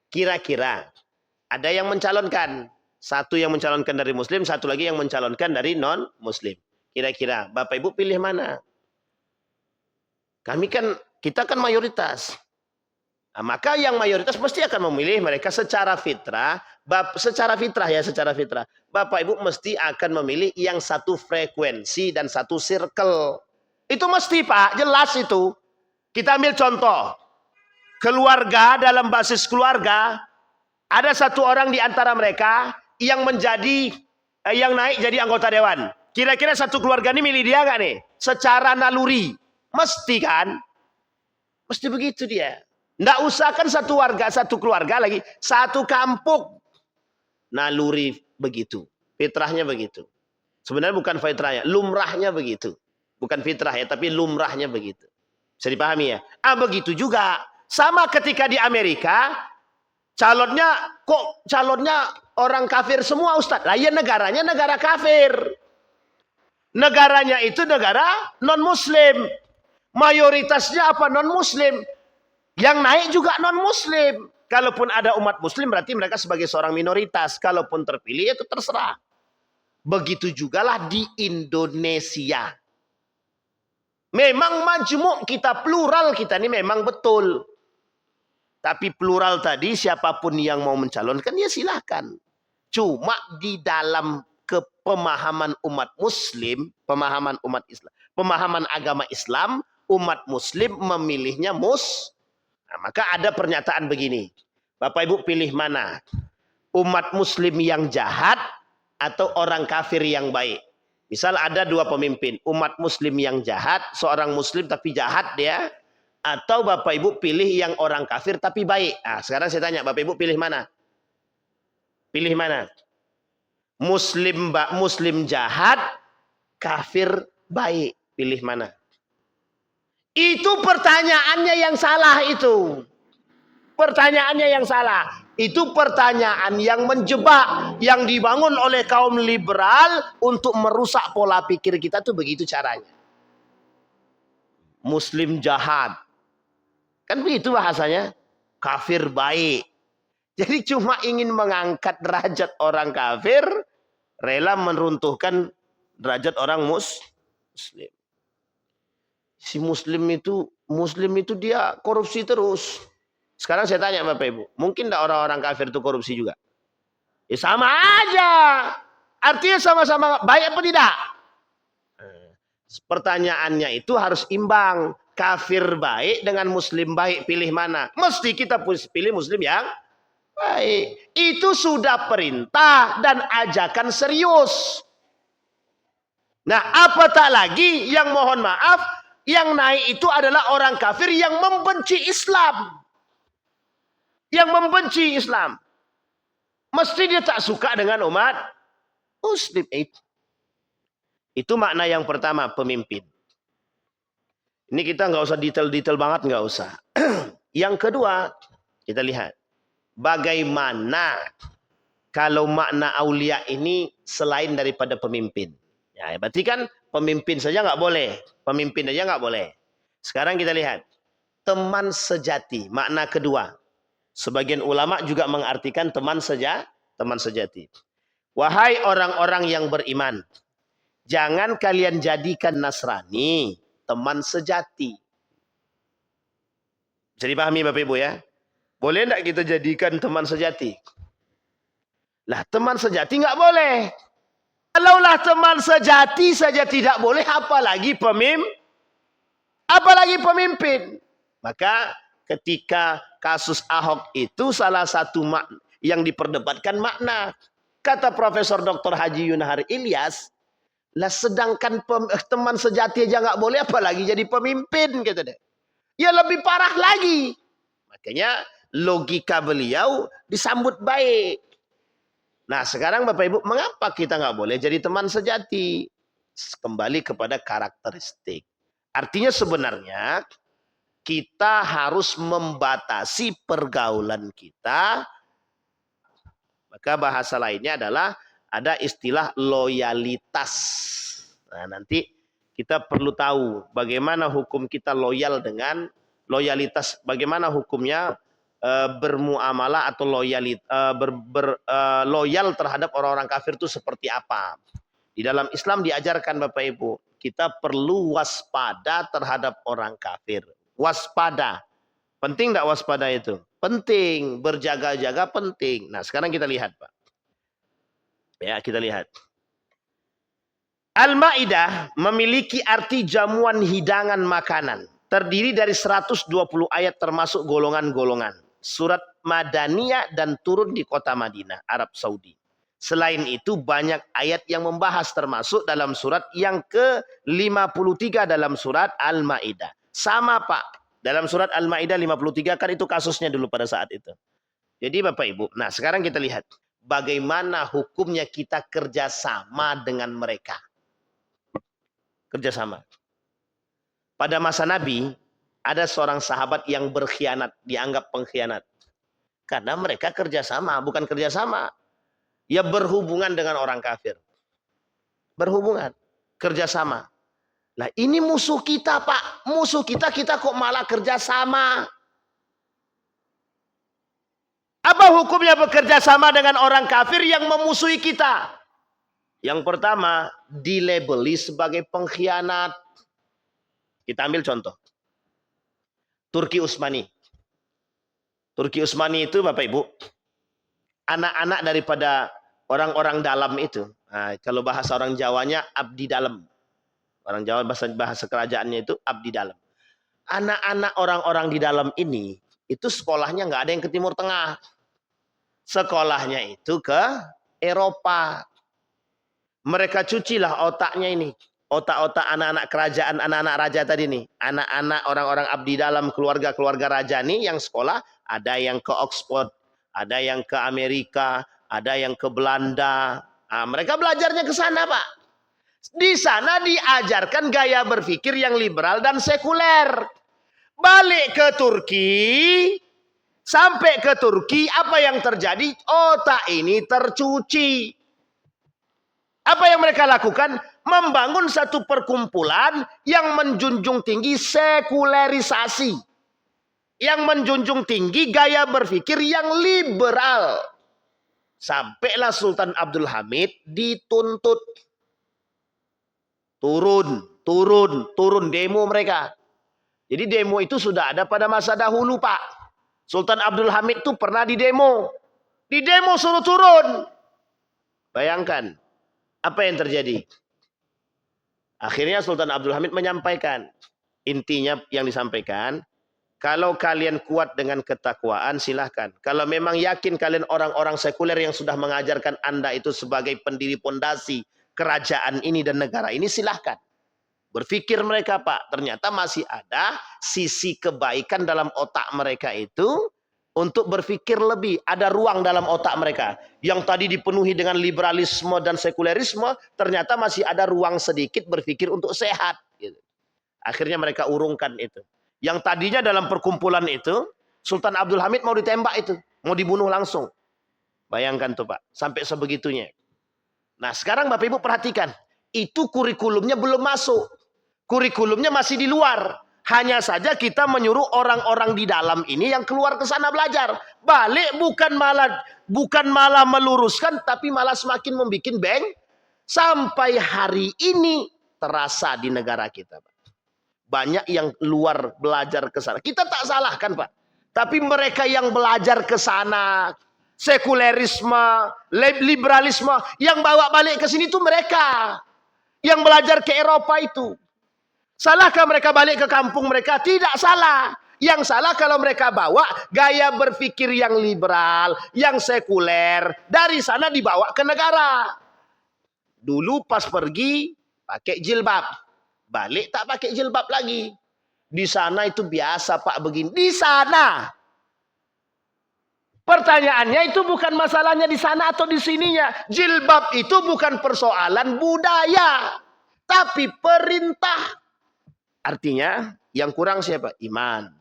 Kira-kira ada yang mencalonkan. Satu yang mencalonkan dari Muslim, satu lagi yang mencalonkan dari non-Muslim. Kira-kira Bapak Ibu pilih mana? Kita kan mayoritas. Nah, maka yang mayoritas pasti akan memilih mereka secara fitrah. Secara fitrah. Bapak Ibu mesti akan memilih yang satu frekuensi dan satu circle. Itu mesti Pak, jelas itu. Kita ambil contoh. Keluarga, dalam basis keluarga, ada satu orang di antara mereka yang naik jadi anggota dewan. Kira-kira satu keluarga ini milih dia nggak nih? Secara naluri. Mesti kan? Mesti begitu dia. Nggak usah kan satu warga, satu keluarga lagi, satu kampung. Naluri begitu. Fitrahnya begitu. Sebenarnya bukan fitrahnya, lumrahnya begitu. Bukan fitrah ya, tapi lumrahnya begitu. Bisa dipahami ya? Begitu juga. Sama ketika di Amerika, calonnya orang kafir semua Ustadz. Lah ya negaranya negara kafir. Negaranya itu negara non-muslim. Mayoritasnya apa? Non-muslim. Yang naik juga non-muslim. Kalaupun ada umat muslim berarti mereka sebagai seorang minoritas. Kalaupun terpilih itu terserah. Begitu jugalah di Indonesia. Memang majmuk kita, plural kita ini memang betul. Tapi plural tadi siapapun yang mau mencalonkan ya silahkan. Cuma di dalam kepemahaman umat muslim, pemahaman umat Islam, pemahaman agama Islam, umat muslim memilihnya Nah, maka ada pernyataan begini. Bapak Ibu pilih mana? Umat muslim yang jahat atau orang kafir yang baik? Misal ada dua pemimpin, umat muslim yang jahat, seorang muslim tapi jahat dia, atau Bapak Ibu pilih yang orang kafir tapi baik. Nah, sekarang saya tanya, Bapak Ibu pilih mana? Pilih mana? Muslim jahat, kafir baik. Pilih mana? Itu pertanyaannya yang salah itu. Pertanyaannya yang salah. Itu pertanyaan yang menjebak, yang dibangun oleh kaum liberal untuk merusak pola pikir kita tuh begitu caranya. Muslim jahat. Kan begitu bahasanya. Kafir baik. Jadi cuma ingin mengangkat derajat orang kafir, rela meruntuhkan derajat orang muslim. Si muslim itu dia korupsi terus. Sekarang saya tanya Bapak Ibu, mungkin tidak orang-orang kafir itu korupsi juga? Ya sama aja. Artinya sama-sama baik apa tidak? Pertanyaannya itu harus imbang. Kafir baik dengan muslim baik, pilih mana? Mesti kita pilih muslim yang baik. Itu sudah perintah dan ajakan serius. Nah, apa tak lagi yang mohon maaf, yang naik itu adalah orang kafir yang membenci Islam. Yang membenci Islam. Mesti dia tak suka dengan umat muslim. Itu makna yang pertama, pemimpin. Ini kita nggak usah detail-detail banget, nggak usah. Yang kedua, kita lihat. Bagaimana kalau makna aulia ini selain daripada pemimpin. Ya, berarti kan pemimpin saja nggak boleh. Pemimpin aja nggak boleh. Sekarang kita lihat. Teman sejati, makna kedua. Sebagian ulama juga mengartikan teman sejati. Wahai orang-orang yang beriman, jangan kalian jadikan Nasrani teman sejati. Bisa dipahami Bapak Ibu ya? Boleh enggak kita jadikan teman sejati? Lah teman sejati nggak boleh. Kalaulah teman sejati saja tidak boleh, apalagi pemimpin. Maka ketika kasus Ahok itu salah satu yang diperdebatkan makna. Kata Profesor Dr. Haji Yunahar Ilyas, lah sedangkan teman sejati aja nggak boleh, apalagi jadi pemimpin gitu deh. Ya lebih parah lagi. Makanya logika beliau disambut baik. Nah sekarang Bapak Ibu, mengapa kita nggak boleh jadi teman sejati? Kembali kepada karakteristik. Artinya sebenarnya kita harus membatasi pergaulan kita. Maka bahasa lainnya adalah ada istilah loyalitas. Nah nanti kita perlu tahu bagaimana hukum kita loyal dengan loyalitas. Bagaimana hukumnya bermuamalah atau loyal terhadap orang-orang kafir itu seperti apa. Di dalam Islam diajarkan Bapak Ibu, kita perlu waspada terhadap orang kafir. Waspada. Penting enggak waspada itu? Penting. Berjaga-jaga penting. Nah sekarang kita lihat Pak. Ya kita lihat. Al-Ma'idah memiliki arti jamuan hidangan makanan. Terdiri dari 120 ayat termasuk golongan-golongan. Surat Madaniyah dan turun di kota Madinah, Arab Saudi. Selain itu banyak ayat yang membahas termasuk dalam surat yang ke-53 dalam surat Al-Ma'idah. Sama Pak, dalam surat Al-Ma'idah 53 kan itu kasusnya dulu pada saat itu. Jadi Bapak Ibu, nah sekarang kita lihat bagaimana hukumnya kita kerjasama dengan mereka. Kerjasama. Pada masa Nabi, ada seorang sahabat yang berkhianat, dianggap pengkhianat. Karena mereka kerjasama, bukan kerjasama. Ya berhubungan dengan orang kafir. Berhubungan, kerjasama. Nah ini musuh kita Pak. Musuh kita kok malah kerjasama. Apa hukumnya bekerja sama dengan orang kafir yang memusuhi kita? Yang pertama, dilabeli sebagai pengkhianat. Kita ambil contoh. Turki Utsmani. Turki Utsmani itu Bapak Ibu, anak-anak daripada orang-orang dalam itu. Nah, kalau bahasa orang Jawanya abdi dalam. Orang Jawa bahasa kerajaannya itu abdi dalam. Anak-anak orang-orang di dalam ini, itu sekolahnya nggak ada yang ke Timur Tengah. Sekolahnya itu ke Eropa. Mereka cucilah otaknya ini. Otak-otak anak-anak kerajaan, anak-anak raja tadi nih. Anak-anak orang-orang abdi dalam, keluarga-keluarga raja nih yang sekolah. Ada yang ke Oxford, ada yang ke Amerika, ada yang ke Belanda. Nah, mereka belajarnya ke sana Pak. Di sana diajarkan gaya berpikir yang liberal dan sekuler. Balik ke Turki, sampai ke Turki, apa yang terjadi? Otak ini tercuci. Apa yang mereka lakukan? Membangun satu perkumpulan yang menjunjung tinggi sekulerisasi. Yang menjunjung tinggi gaya berpikir yang liberal. Sampailah Sultan Abdul Hamid dituntut. Turun demo mereka. Jadi demo itu sudah ada pada masa dahulu Pak. Sultan Abdul Hamid itu pernah didemo. Didemo suruh turun. Bayangkan. Apa yang terjadi? Akhirnya Sultan Abdul Hamid menyampaikan. Intinya yang disampaikan. Kalau kalian kuat dengan ketakwaan silahkan. Kalau memang yakin kalian orang-orang sekuler yang sudah mengajarkan Anda itu sebagai pendiri pondasi kerajaan ini dan negara ini silahkan. Berpikir mereka Pak. Ternyata masih ada sisi kebaikan dalam otak mereka itu. Untuk berpikir lebih. Ada ruang dalam otak mereka. Yang tadi dipenuhi dengan liberalisme dan sekulerisme. Ternyata masih ada ruang sedikit berpikir untuk sehat. Akhirnya mereka urungkan itu. Yang tadinya dalam perkumpulan itu. Sultan Abdul Hamid mau ditembak itu. Mau dibunuh langsung. Bayangkan tuh Pak. Sampai sebegitunya. Nah sekarang Bapak Ibu perhatikan. Itu kurikulumnya belum masuk. Kurikulumnya masih di luar. Hanya saja kita menyuruh orang-orang di dalam ini yang keluar ke sana belajar. Balik bukan malah meluruskan, tapi malah semakin membuat beng. Sampai hari ini terasa di negara kita. Banyak yang luar belajar ke sana. Kita tak salahkan Pak. Tapi mereka yang belajar ke sana, sekulerisme, liberalisme, yang bawa balik ke sini itu mereka. Yang belajar ke Eropa itu. Salahkah mereka balik ke kampung mereka? Tidak salah. Yang salah kalau mereka bawa gaya berpikir yang liberal, yang sekuler. Dari sana dibawa ke negara. Dulu pas pergi pakai jilbab. Balik tak pakai jilbab lagi. Di sana itu biasa Pak begini. Di sana. Pertanyaannya itu bukan masalahnya di sana atau di sininya. Jilbab itu bukan persoalan budaya. Tapi perintah. Artinya yang kurang siapa? Iman.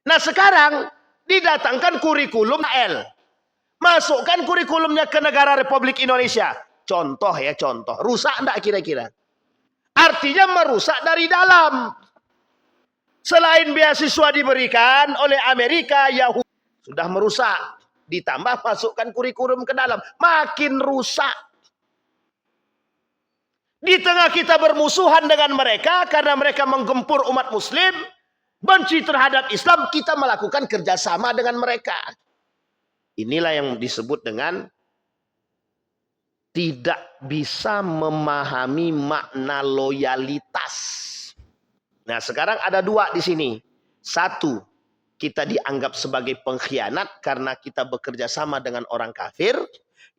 Nah sekarang didatangkan kurikulum L. Masukkan kurikulumnya ke negara Republik Indonesia. Contoh ya contoh. Rusak enggak kira-kira? Artinya merusak dari dalam. Selain beasiswa diberikan oleh Amerika, Yahudi sudah merusak. Ditambah masukkan kurikulum ke dalam. Makin rusak. Di tengah kita bermusuhan dengan mereka karena mereka menggempur umat muslim, benci terhadap Islam, kita melakukan kerjasama dengan mereka. Inilah yang disebut dengan tidak bisa memahami makna loyalitas. Nah sekarang ada dua di sini. Satu, kita dianggap sebagai pengkhianat karena kita bekerja sama dengan orang kafir.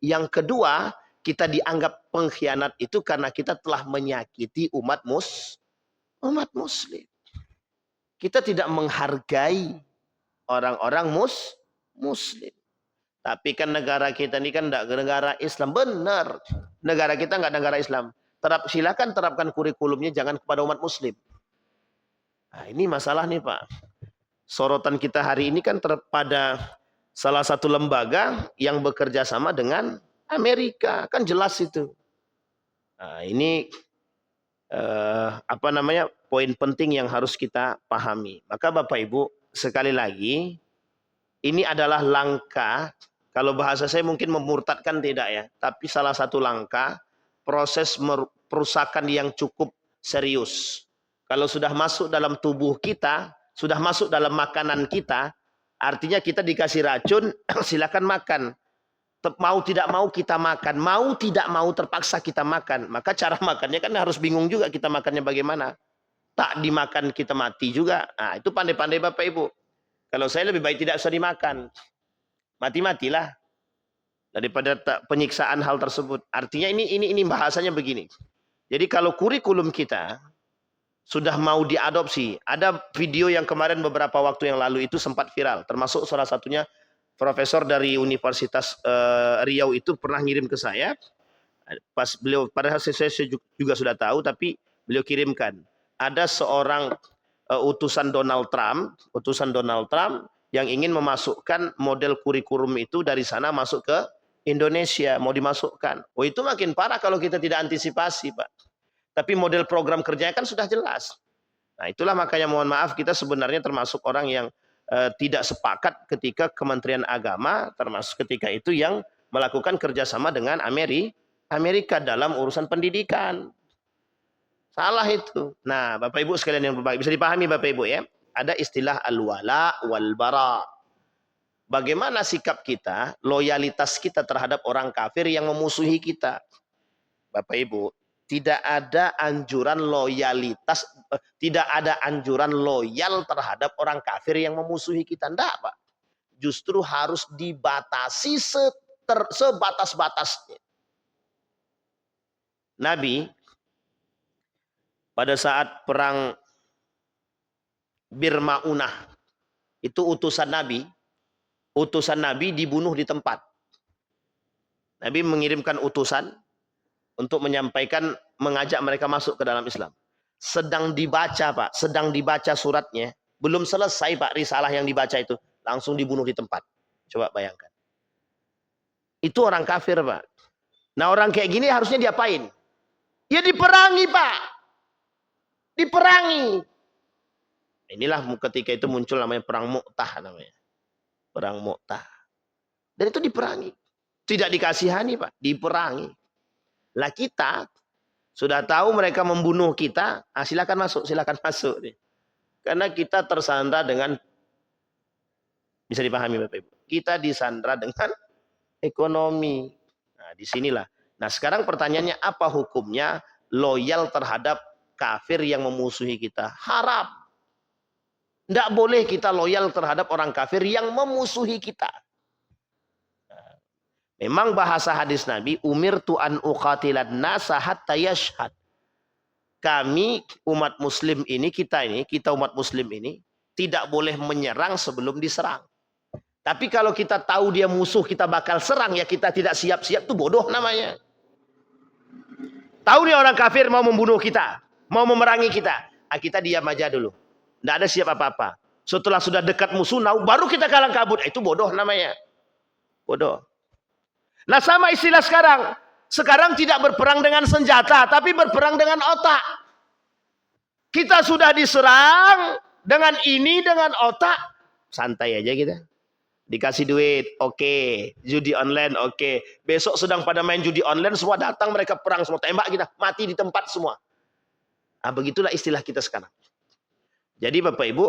Yang kedua, kita dianggap pengkhianat itu karena kita telah menyakiti umat muslim. Kita tidak menghargai orang-orang muslim. Tapi kan negara kita ini kan tidak negara Islam. Benar. Negara kita nggak negara Islam. Silakan terapkan kurikulumnya jangan kepada umat muslim. Nah, ini masalah nih Pak. Sorotan kita hari ini kan pada salah satu lembaga yang bekerja sama dengan Amerika. Kan jelas itu. Nah, ini poin penting yang harus kita pahami. Maka Bapak Ibu, sekali lagi, ini adalah langkah, kalau bahasa saya mungkin memurtadkan tidak ya, tapi salah satu langkah proses perusakan yang cukup serius. Kalau sudah masuk dalam tubuh kita, sudah masuk dalam makanan kita, artinya kita dikasih racun, silakan makan. Mau tidak mau kita makan, mau tidak mau terpaksa kita makan. Maka cara makannya kan harus bingung juga kita makannya bagaimana. Tak dimakan kita mati juga. Nah, itu pandai-pandai Bapak Ibu. Kalau saya lebih baik tidak usah dimakan. Mati-matilah daripada penyiksaan hal tersebut. Artinya ini bahasanya begini. Jadi kalau kurikulum kita sudah mau diadopsi, ada video yang kemarin beberapa waktu yang lalu itu sempat viral, termasuk salah satunya profesor dari Universitas Riau itu pernah ngirim ke saya. Pas beliau, padahal saya juga sudah tahu, tapi beliau kirimkan. Ada seorang utusan Donald Trump yang ingin memasukkan model kurikulum itu dari sana masuk ke Indonesia, mau dimasukkan. Oh, itu makin parah kalau kita tidak antisipasi, Pak. Tapi model program kerjanya kan sudah jelas. Nah, itulah makanya mohon maaf kita sebenarnya termasuk orang yang tidak sepakat ketika Kementerian Agama termasuk ketika itu yang melakukan kerjasama dengan Amerika dalam urusan pendidikan. Salah itu. Nah, Bapak Ibu sekalian yang berbahagia, bisa dipahami Bapak Ibu ya. Ada istilah al-wala wal bara. Bagaimana sikap kita, loyalitas kita terhadap orang kafir yang memusuhi kita. Bapak Ibu, tidak ada anjuran loyalitas, tidak ada anjuran loyal terhadap orang kafir yang memusuhi kita. Enggak, Pak. Justru harus dibatasi sebatas-batasnya. Nabi pada saat perang Bir Maunah itu utusan Nabi dibunuh di tempat. Nabi mengirimkan utusan untuk menyampaikan, mengajak mereka masuk ke dalam Islam. Sedang dibaca Pak, sedang dibaca suratnya, belum selesai Pak risalah yang dibaca itu, langsung dibunuh di tempat. Coba bayangkan. Itu orang kafir Pak. Nah orang kayak gini harusnya diapain? Ya diperangi Pak. Diperangi. Inilah ketika itu muncul namanya perang Mu'tah namanya. Perang Mu'tah. Dan itu diperangi. Tidak dikasihani Pak, diperangi. Lah kita sudah tahu mereka membunuh kita, silakan masuk, silakan masuk. Karena kita tersandra dengan, bisa dipahami Bapak Ibu, kita disandra dengan ekonomi. Nah disinilah. Nah sekarang pertanyaannya apa hukumnya loyal terhadap kafir yang memusuhi kita? Haram. Tidak boleh kita loyal terhadap orang kafir yang memusuhi kita. Memang bahasa hadis Nabi, umirtu an uqatilan nasa hatta yashhad. Kami umat muslim ini, kita umat muslim ini tidak boleh menyerang sebelum diserang. Tapi kalau kita tahu dia musuh, kita bakal serang, ya kita tidak siap-siap, itu bodoh namanya. Tahu nih orang kafir mau membunuh kita, mau memerangi kita, kita diam aja dulu. Tidak ada siap apa-apa. Setelah sudah dekat musuh, baru kita kalang kabut. Itu bodoh namanya. Bodoh. Nah sama istilah sekarang. Sekarang tidak berperang dengan senjata, tapi berperang dengan otak. Kita sudah diserang dengan ini, dengan otak. Santai aja kita. Dikasih duit, oke. Judi online, oke. Besok sedang pada main judi online, semua datang, mereka perang, semua tembak kita. Mati di tempat semua. Nah begitulah istilah kita sekarang. Jadi Bapak Ibu,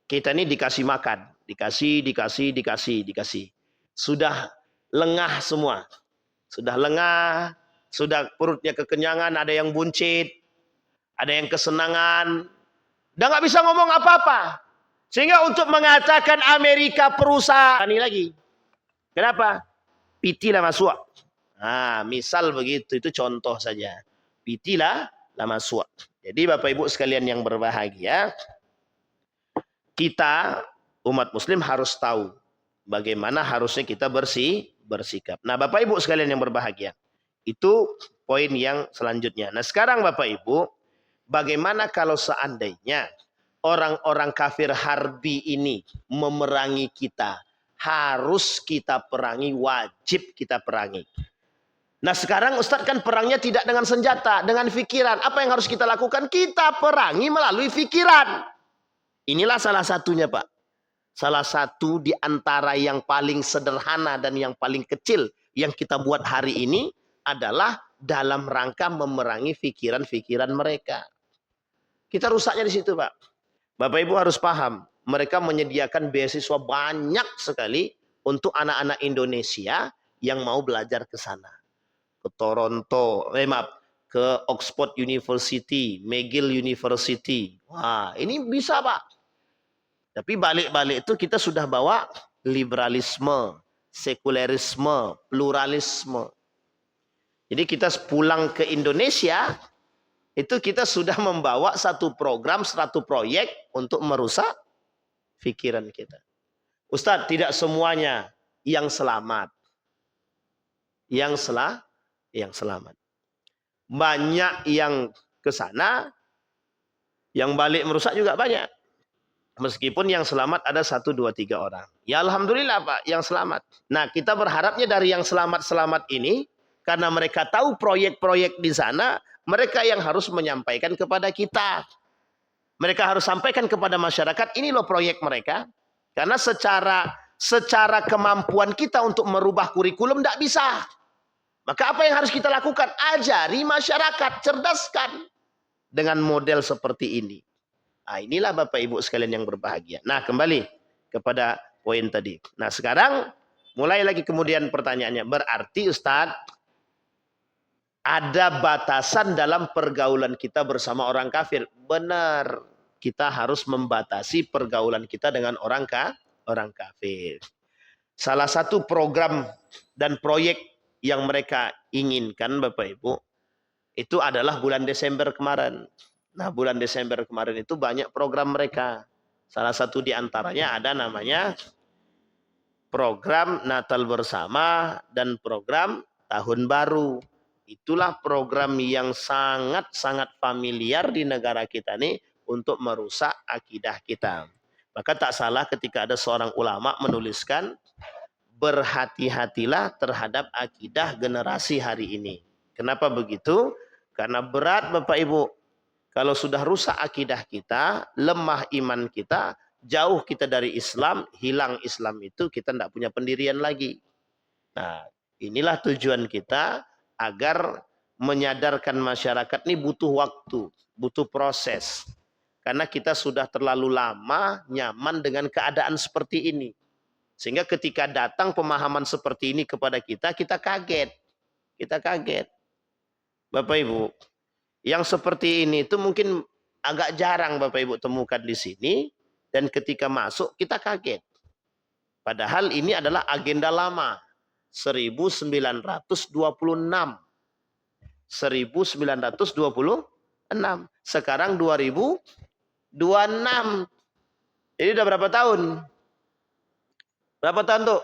kita ini dikasih makan. Dikasih. Sudah lengah semua. Sudah lengah, sudah perutnya kekenyangan, ada yang buncit, ada yang kesenangan. Udah nggak bisa ngomong apa-apa. Sehingga untuk mengatakan Amerika perusahaan ini lagi. Kenapa? Pitilah masuk. Nah, misal begitu, itu contoh saja. Pitilah masuk. Jadi Bapak Ibu sekalian yang berbahagia, kita umat muslim harus tahu bagaimana harusnya kita bersikap. Nah Bapak Ibu sekalian yang berbahagia, itu poin yang selanjutnya. Nah sekarang Bapak Ibu, bagaimana kalau seandainya orang-orang kafir harbi ini memerangi kita, harus kita perangi, wajib kita perangi. Nah sekarang Ustadz kan perangnya tidak dengan senjata, dengan pikiran. Apa yang harus kita lakukan? Kita perangi melalui pikiran. Inilah salah satunya Pak. Salah satu di antara yang paling sederhana dan yang paling kecil yang kita buat hari ini adalah dalam rangka memerangi pikiran-pikiran mereka. Kita rusaknya di situ Pak. Bapak Ibu harus paham, mereka menyediakan beasiswa banyak sekali untuk anak-anak Indonesia yang mau belajar ke sana. Ke Toronto, ke Oxford University, McGill University. Wah, ini bisa Pak. Tapi balik-balik itu kita sudah bawa liberalisme, sekulerisme, pluralisme. Jadi kita pulang ke Indonesia, itu kita sudah membawa satu program, satu proyek untuk merusak pikiran kita. Ustadz, tidak semuanya yang selamat. Yang selamat. Banyak yang ke sana, yang balik merusak juga banyak. Meskipun yang selamat ada 1, 2, 3 orang. Ya Alhamdulillah Pak, yang selamat. Nah kita berharapnya dari yang selamat-selamat ini, karena mereka tahu proyek-proyek di sana, mereka yang harus menyampaikan kepada kita. Mereka harus sampaikan kepada masyarakat, ini loh proyek mereka. Karena secara kemampuan kita untuk merubah kurikulum tidak bisa. Maka apa yang harus kita lakukan? Ajari masyarakat, cerdaskan dengan model seperti ini. Nah, inilah Bapak Ibu sekalian yang berbahagia. Nah, kembali kepada poin tadi. Nah, sekarang mulai lagi kemudian pertanyaannya. Berarti Ustadz, ada batasan dalam pergaulan kita bersama orang kafir. Benar. Kita harus membatasi pergaulan kita dengan orang kafir. Salah satu program dan proyek yang mereka inginkan Bapak Ibu, itu adalah bulan Desember kemarin. Nah, bulan Desember kemarin itu banyak program mereka. Salah satu di antaranya ada namanya program Natal Bersama dan program Tahun Baru. Itulah program yang sangat-sangat familiar di negara kita ini untuk merusak akidah kita. Maka tak salah ketika ada seorang ulama menuliskan, berhati-hatilah terhadap akidah generasi hari ini. Kenapa begitu? Karena berat Bapak Ibu. Kalau sudah rusak akidah kita, lemah iman kita, jauh kita dari Islam, hilang Islam itu, kita tidak punya pendirian lagi. Nah, inilah tujuan kita agar menyadarkan masyarakat ini butuh waktu, butuh proses. Karena kita sudah terlalu lama nyaman dengan keadaan seperti ini. Sehingga ketika datang pemahaman seperti ini kepada kita, kita kaget. Kita kaget. Bapak Ibu, yang seperti ini itu mungkin agak jarang Bapak Ibu temukan di sini. Dan ketika masuk kita kaget. Padahal ini adalah agenda lama. 1926. 1926. Sekarang 2026. Jadi udah berapa tahun? Berapa tahun tuh?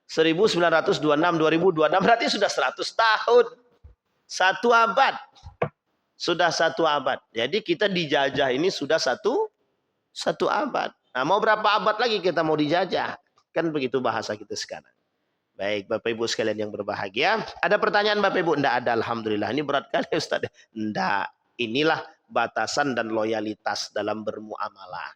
1926, 2026 berarti sudah 100 tahun. 1 abad. Sudah 1 abad. Jadi kita dijajah ini sudah 1 abad. Nah, mau berapa abad lagi kita mau dijajah? Kan begitu bahasa kita sekarang. Baik, Bapak Ibu sekalian yang berbahagia. Ada pertanyaan Bapak Ibu? Tidak ada, Alhamdulillah. Ini berat kali Ustaz. Tidak. Inilah batasan dan loyalitas dalam bermuamalah.